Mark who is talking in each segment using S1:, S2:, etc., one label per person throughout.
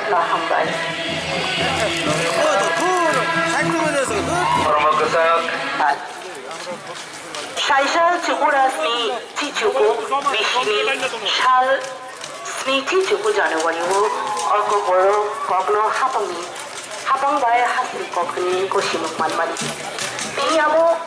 S1: Lahambai. Shaisha Chukura Smi Chichuku Vishni Shal Smi Chichuku Janawaniwu Orko Boro Gogno Hapami Hapang by Hasil Kokni Koshimuk Manmani. Pinyabo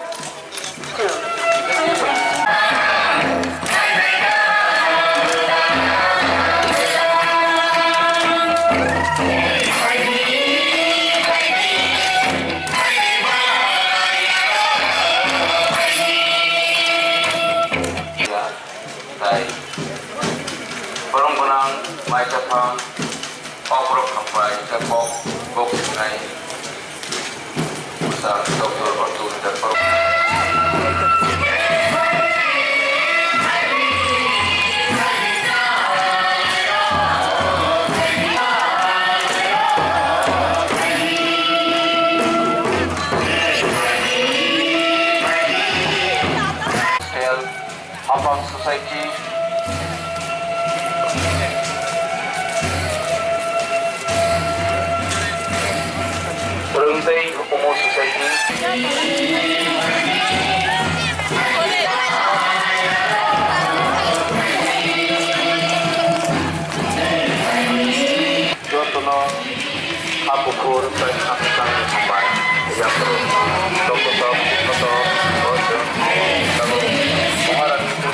S2: Mai Japang, Oprok Kampai, Japok, Bok Sinai, Besar Dr. Ortu dan Abang Society. Berhenti Homo Society. Jotono Abukur dan Akan Sampai yang terus Dokter kalau pengarang itu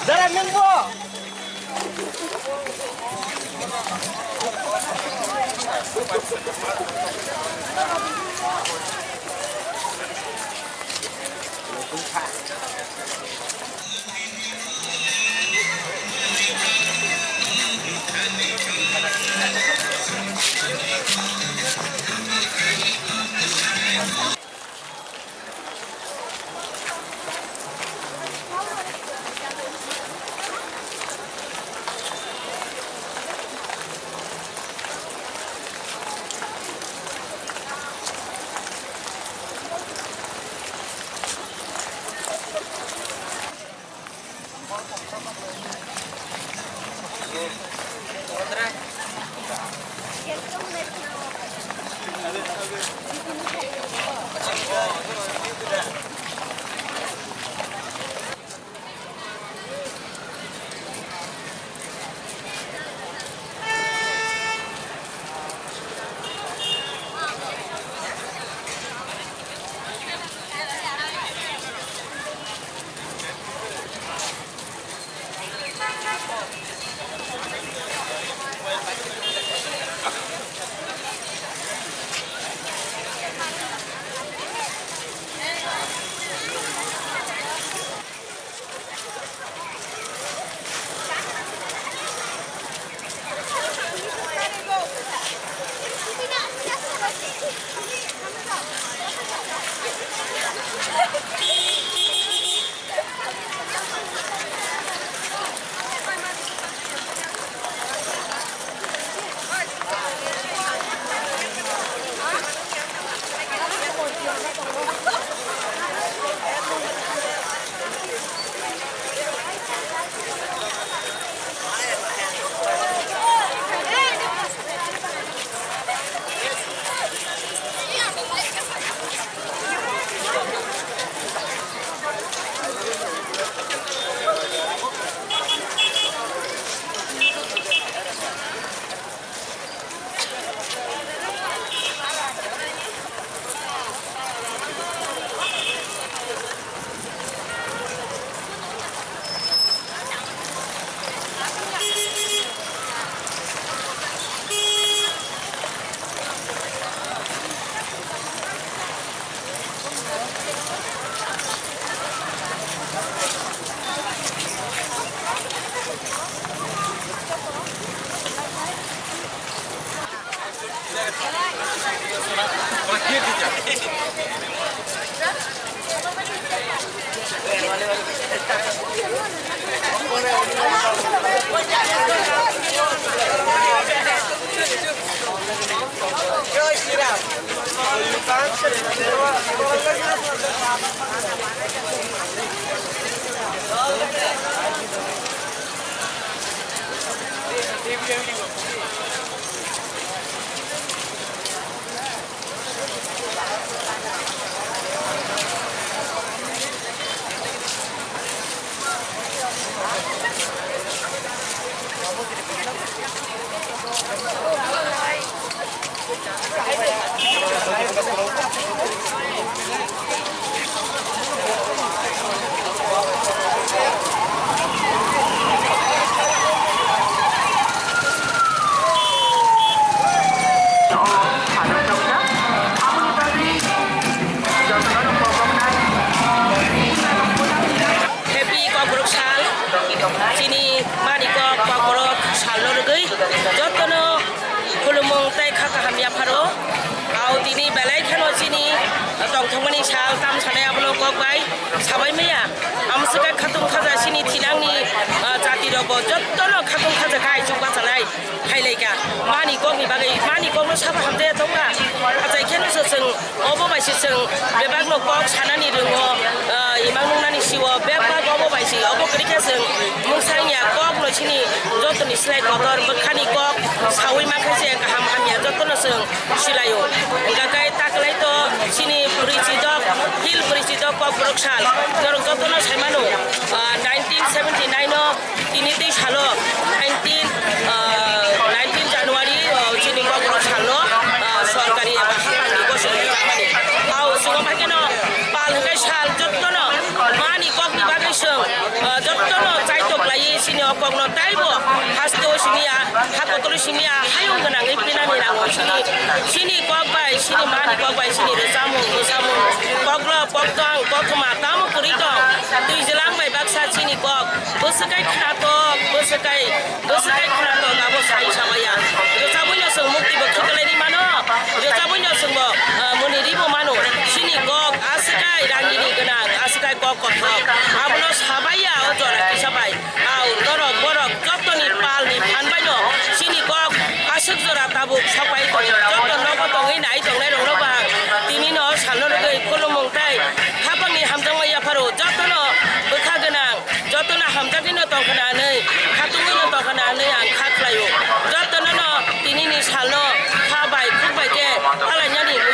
S3: Jalan nunggu.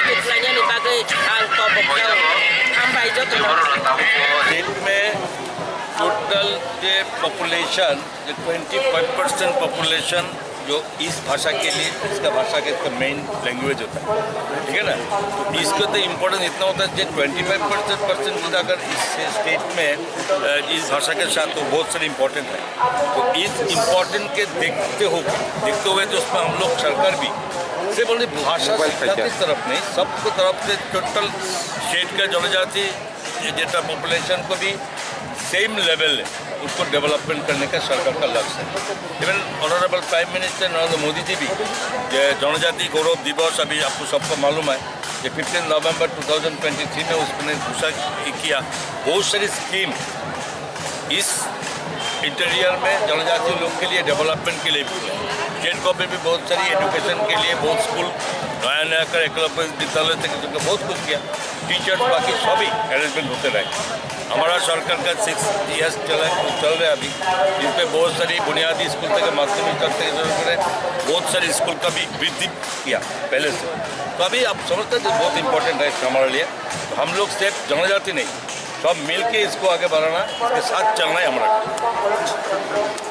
S4: Jatuh population, 25% population जो इस भाषा के लिए, इसका भाषा के इसका main language होता है, ठीक है ना। तो इसको तो इम्पोर्टेंस इतना होता है कि 25% अगर इस स्टेट में इस भाषा के साथ, तो बहुत सारे इम्पोर्टेंट है। तो इस इम्पोर्टेंट के देखते हुए तो उसमें हम लोग सरकार भी से बोले भाषा शिक्षा की तरफ नहीं, सबको तरफ से टोटल स्टेट का जनजाति जेटा पॉपुलेशन को भी सेम लेवल है उसको डेवलपमेंट करने का सरकार का लक्ष्य है। Even honourable prime minister Narendra Modi ji भी जनजाति गौरव दिवस अभी आपको सबको मालूम है कि 15 नवंबर 2023 में उसने घोषणा किया। बहुत सारी स्कीम इस इंटीरियर में जनजाति लोग के लिए डेवलपमेंट के लिए भी है। स्टेट गवर्नमेंट भी बहुत सारी एजुकेशन के लिए बहुत स्कूल नया कर एकलव्य विद्यालय तक बहुत कुछ किया। टीचर्स बाकी सभी अरेंजमेंट होते रहे। हमारा सरकार का 6 इयर्स चल रहा है अभी, इस पर बहुत सारी बुनियादी स्कूल तक माध्यमिक स्तर तक बहुत सारे स्कूल का भी वृद्धि किया पहले से। तो अभी आप समझते हैं बहुत इंपॉर्टेंट है हमारे लिए। तो हम लोग सिर्फ जनजाति नहीं, सब मिल के इसको आगे बढ़ाना, इसके साथ चलना है हमारा।